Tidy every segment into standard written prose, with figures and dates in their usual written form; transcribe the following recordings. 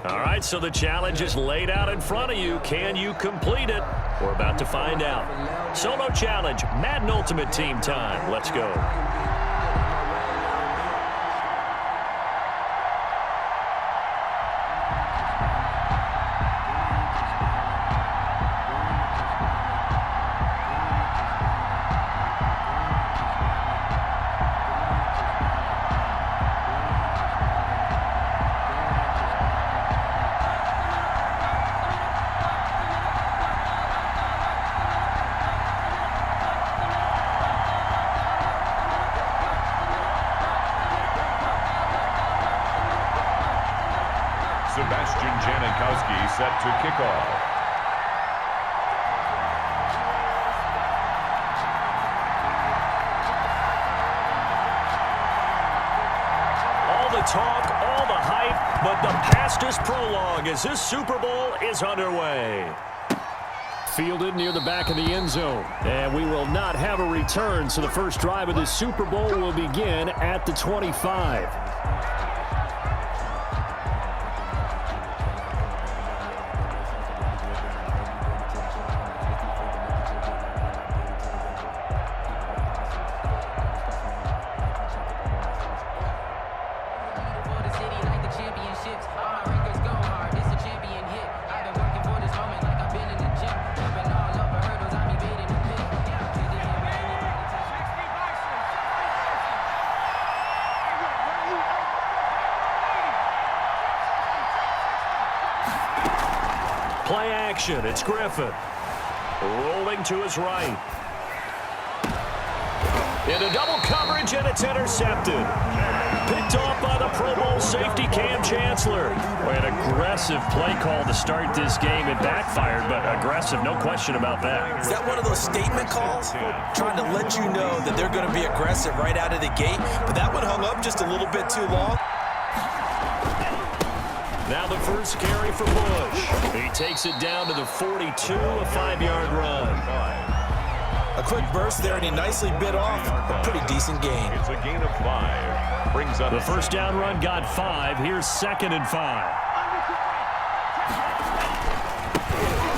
All right, so the challenge is laid out in front of you. Can you complete it? We're about to find out. Solo challenge, Madden Ultimate Team time. Let's go. Set to kick off. All the talk, all the hype, but the fastest prologue as this Super Bowl is underway. Fielded near the back of the end zone. And we will not have a return, so the first drive of the Super Bowl will begin at the 25. Play action. It's Griffin. Rolling to his right. Into double coverage, and it's intercepted. Picked off by the Pro Bowl safety Cam Chancellor. An aggressive play call to start this game. It backfired, but aggressive, no question about that. Is that one of those statement calls? Trying to let you know that they're going to be aggressive right out of the gate, but that one hung up just a little bit too long. Now the first carry for Bush. He takes it down to the 42, a 5-yard run. A quick burst there, and he nicely bit off a pretty decent gain. It's a gain of 5. Brings up the first down run got 5. Here's 2nd and 5.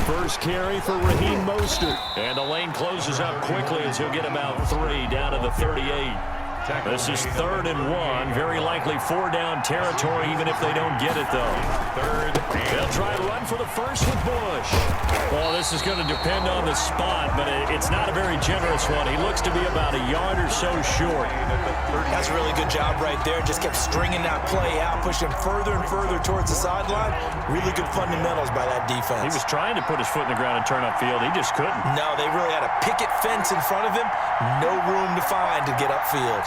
First carry for Raheem Mostert. And the lane closes up quickly as he'll get about 3 down to the 38. This is 3rd and 1. Very likely 4-down territory, even if they don't get it, though. They'll try to run for the first with Bush. Well, this is going to depend on the spot, but it's not a very generous one. He looks to be about a yard or so short. That's a really good job right there. Just kept stringing that play out, pushing him further and further towards the sideline. Really good fundamentals by that defense. He was trying to put his foot in the ground and turn upfield. He just couldn't. No, they really had a picket fence in front of him. No room to find to get upfield.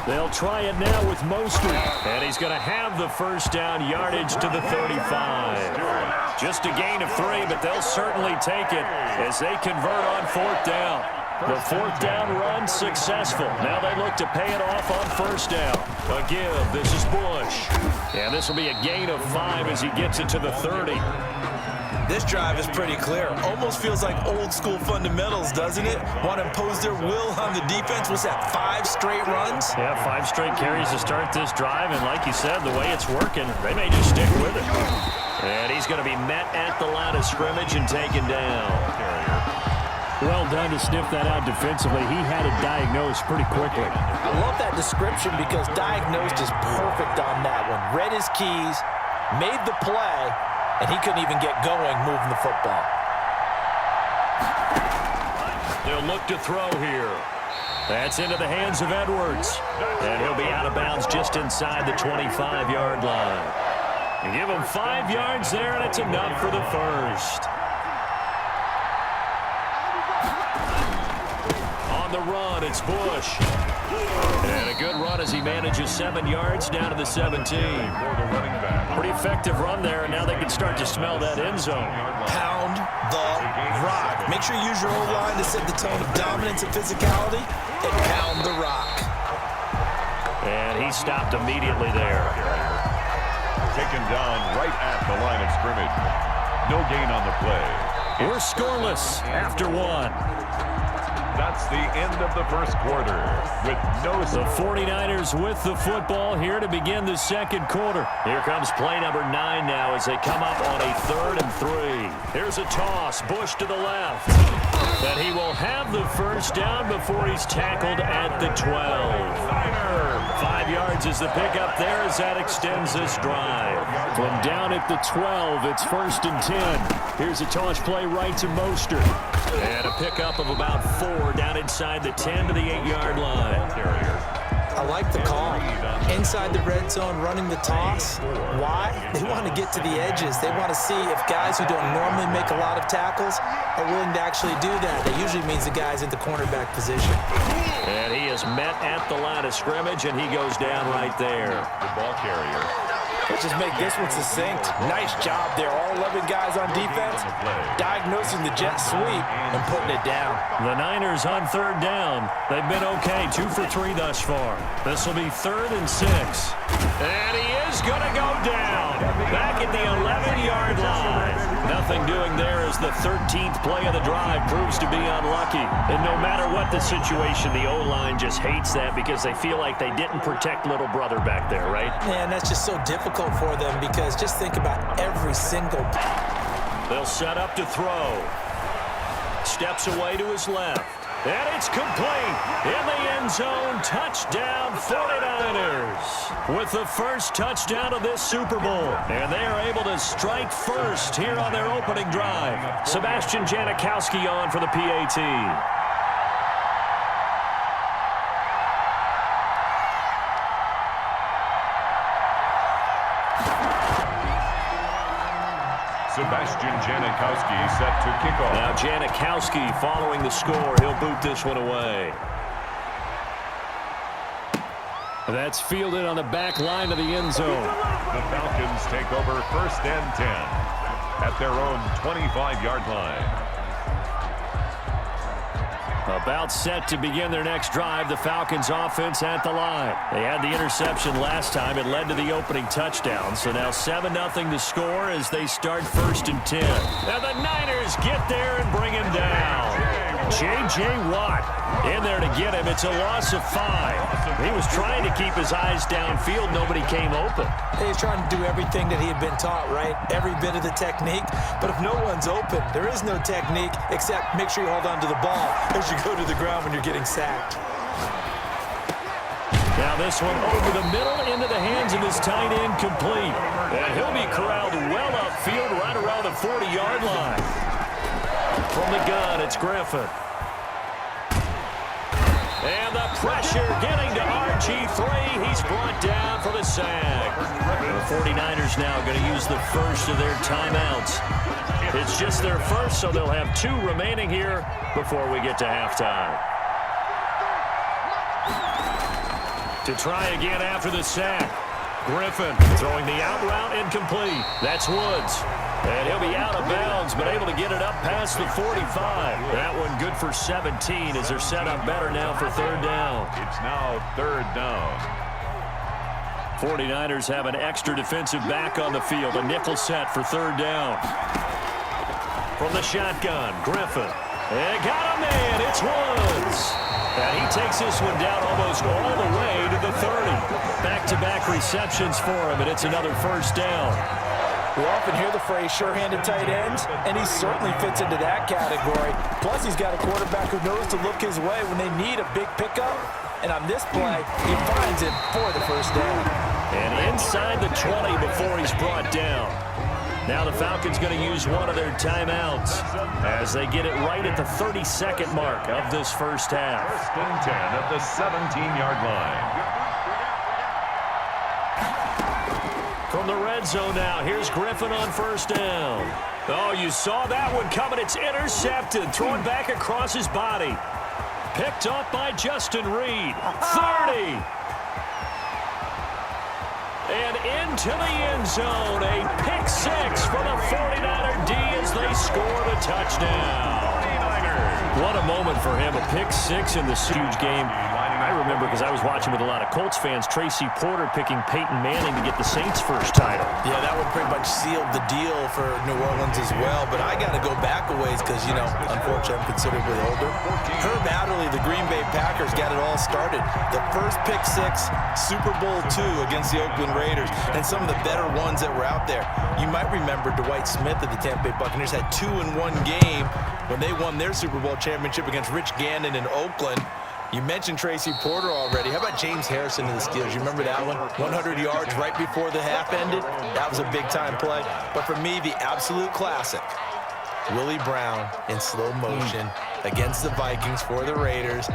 They'll try it now with Mostert, and he's going to have the first down yardage to the 35. Just a gain of 3, but they'll certainly take it as they convert on 4th down. The 4th down run successful. Now they look to pay it off on 1st down. A give. This is Bush. And this will be a gain of 5 as he gets it to the 30. This drive is pretty clear. Almost feels like old school fundamentals, doesn't it? Want to impose their will on the defense. What's that, 5 straight runs? Yeah, 5 straight carries to start this drive. And like you said, the way it's working, they may just stick with it. And he's going to be met at the line of scrimmage and taken down. Well done to sniff that out defensively. He had it diagnosed pretty quickly. I love that description because diagnosed is perfect on that one. Read his keys, made the play, and he couldn't even get going moving the football. They'll look to throw here. That's into the hands of Edwards. And he'll be out of bounds just inside the 25-yard line. You give him 5 yards there, and it's enough for the first. On the run, it's Bush. And a good run as he manages 7 yards down to the 17. Pretty effective run there, and now they can start to smell that end zone. Pound the rock. Make sure you use your O-line to set the tone of dominance and physicality, and pound the rock. And he stopped immediately there. Taken down right at the line of scrimmage. No gain on the play. We're scoreless after 1. That's the end of the first quarter with no... The 49ers with the football here to begin the second quarter. Here comes play number 9 now as they come up on a 3rd and 3. Here's a toss. Bush to the left. And he will have the first down before he's tackled at the 12. 5 yards is the pickup there as that extends this drive. From down at the 12, it's 1st and 10. Here's a toss play right to Mostert. And a pickup of about 4 down inside the 10 to the 8-yard line. I like the call. Inside the red zone, running the toss. Why? They want to get to the edges. They want to see if guys who don't normally make a lot of tackles are willing to actually do that. That usually means the guy's at the cornerback position. And he is met at the line of scrimmage, and he goes down right there. The ball carrier. Let's just make this one succinct. Nice job there. All 11 guys on defense diagnosing the jet sweep and putting it down. The Niners on 3rd down. They've been okay, 2 for 3 thus far. This will be 3rd and 6. And he is going to go down. Back at the 11-yard line. Nothing doing there as the 13th play of the drive proves to be unlucky. And no matter what the situation, the O-line just hates that because they feel like they didn't protect little brother back there, right? Man, that's just so difficult for them because just think about every single... They'll set up to throw. Steps away to his left. And it's complete. In the end zone, touchdown 49ers. With the first touchdown of this Super Bowl. And they are able to strike first here on their opening drive. Sebastian Janikowski on for the PAT. Sebastian Janikowski set to kick off. Now Janikowski following the score. He'll boot this one away. That's fielded on the back line of the end zone. The Falcons take over 1st and 10 at their own 25-yard line. About set to begin their next drive, the Falcons offense at the line. They had the interception last time. It led to the opening touchdown. So now 7-0 the score as they start 1st and 10. Now the Niners get there and bring him down. J.J. Watt in there to get him. It's a loss of 5. He was trying to keep his eyes downfield. Nobody came open. He's trying to do everything that he had been taught, right? Every bit of the technique. But if no one's open, there is no technique except make sure you hold on to the ball as you go to the ground when you're getting sacked. Now this one over the middle into the hands of his tight end complete. And he'll be corralled well upfield right around the 40-yard line. From the gun, it's Griffin. And the pressure getting to RG3. He's brought down for the sack. The 49ers now going to use the first of their timeouts. It's just their first, so they'll have 2 remaining here before we get to halftime. To try again after the sack. Griffin throwing the out route incomplete. That's Woods. And he'll be out of bounds, but able to get it up past the 45. That one good for 17 as they're set up better now for 3rd down. It's now 3rd down. 49ers have an extra defensive back on the field. A nickel set for 3rd down. From the shotgun, Griffin. And got a man. It's Woods. And he takes this one down almost all the way to the 30. Back-to-back receptions for him, and it's another 1st down. We often hear the phrase sure-handed tight ends, and he certainly fits into that category. Plus, he's got a quarterback who knows to look his way when they need a big pickup. And on this play, he finds it for the 1st down. And inside the 20 before he's brought down. Now the Falcons going to use one of their timeouts as they get it right at the 32nd mark of this first half. 1st and 10 at the 17-yard line. From the red zone now, here's Griffin on 1st down. Oh, you saw that one coming. It's intercepted, thrown back across his body. Picked up by Justin Reed. 30. And into the end zone, a pick 6 for the 49er D as they score the touchdown. What a moment for him, a pick 6 in this huge game. I remember, because I was watching with a lot of Colts fans, Tracy Porter picking Peyton Manning to get the Saints' first title. Yeah, that one pretty much sealed the deal for New Orleans as well. But I got to go back a ways because, you know, unfortunately I'm considerably older. Herb Adderley, the Green Bay Packers, got it all started. The first pick six, Super Bowl II against the Oakland Raiders, and some of the better ones that were out there. You might remember Dwight Smith of the Tampa Bay Buccaneers had 2-in-1 game when they won their Super Bowl championship against Rich Gannon in Oakland. You mentioned Tracy Porter already. How about James Harrison of the Steelers? You remember that one? 100 yards right before the half ended? That was a big-time play. But for me, the absolute classic, Willie Brown in slow motion against the Vikings for the Raiders.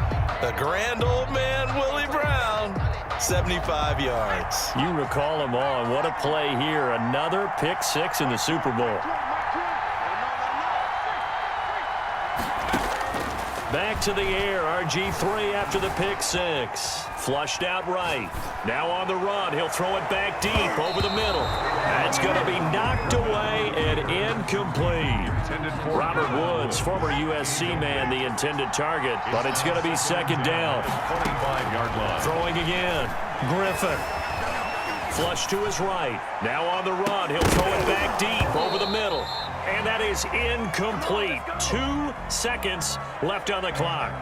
The grand old man, Willie Brown, 75 yards. You recall them all, and what a play here. Another pick six in the Super Bowl. Back to the air, RG3 after the pick six. Flushed out right. Now on the run, he'll throw it back deep over the middle. That's going to be knocked away and incomplete. Robert Woods, former USC man, the intended target, but it's going to be second down. 25-yard line. Throwing again, Griffin. Flush to his right. Now on the run, he'll throw it back deep over the middle. And that is incomplete. 2 seconds left on the clock.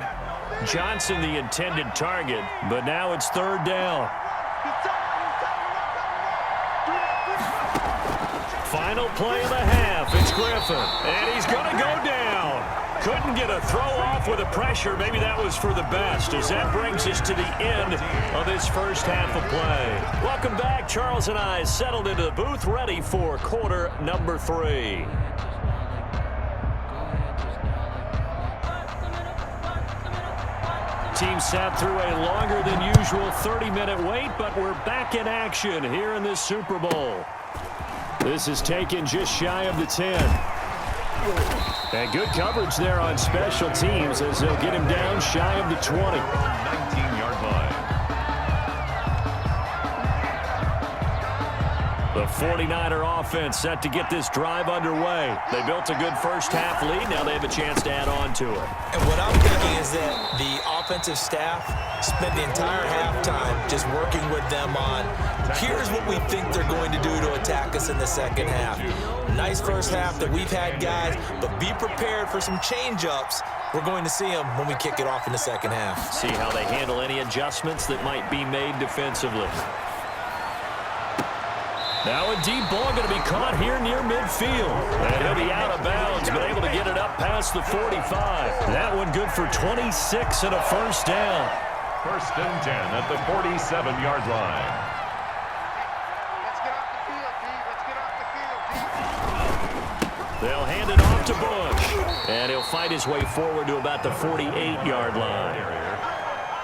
Johnson the intended target, but now it's third down. Final play of the half. It's Griffin, and he's going to go down. Couldn't get a throw off with the pressure. Maybe that was for the best, as that brings us to the end of this first half of play. Welcome back. Charles and I settled into the booth, ready for quarter number 3. Team sat through a longer than usual 30-minute wait, but we're back in action here in this Super Bowl. This is taken just shy of the 10. And good coverage there on special teams as they'll get him down shy of the 20. 19-yard line. The 49er offense set to get this drive underway. They built a good first half lead. Now they have a chance to add on to it. And what I'm thinking is that the offensive staff spent the entire halftime just working with them on, here's what we think they're going to do to attack us in the second half. Nice first half that we've had, guys, but be prepared for some change-ups. We're going to see them when we kick it off in the second half. See how they handle any adjustments that might be made defensively. Now a deep ball going to be caught here near midfield. And he'll be out of bounds, but able to get it up past the 45. That one good for 26 and a first down. First and 10 at the 47-yard line. They'll hand it off to Bush. And he'll fight his way forward to about the 48-yard line.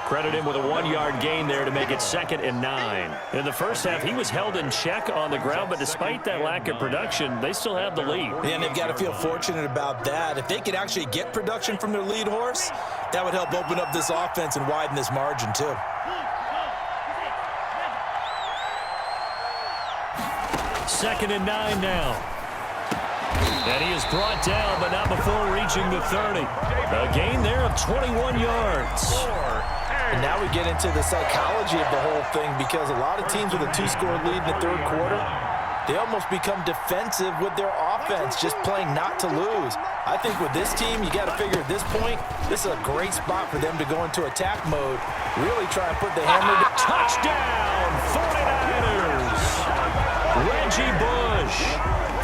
Credit him with a 1-yard gain there to make it 2nd and 9. In the first half, he was held in check on the ground, but despite that lack of production, they still have the lead. And they've got to feel fortunate about that. If they could actually get production from their lead horse, that would help open up this offense and widen this margin too. Second and 9 now. And he is brought down, but not before reaching the 30. A gain there of 21 yards. And now we get into the psychology of the whole thing, because a lot of teams with a 2-score lead in the third quarter, they almost become defensive with their offense, just playing not to lose. I think with this team, you got to figure at this point, this is a great spot for them to go into attack mode, really try and put the hammer down. Touchdown, 49ers. Reggie Bush,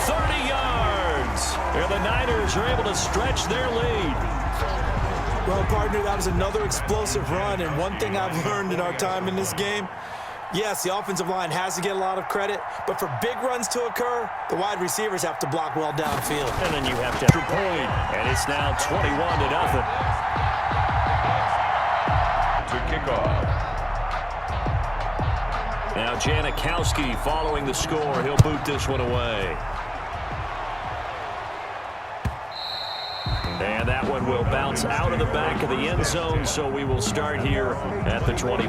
30 yards. And the Niners are able to stretch their lead. Well, partner, that was another explosive run, and one thing I've learned in our time in this game, yes, the offensive line has to get a lot of credit, but for big runs to occur, the wide receivers have to block well downfield. And then you have to extra point, and it's now 21-0. To kick off. Now Janikowski following the score. He'll boot this one away. And that one will bounce out of the back of the end zone, so we will start here at the 20.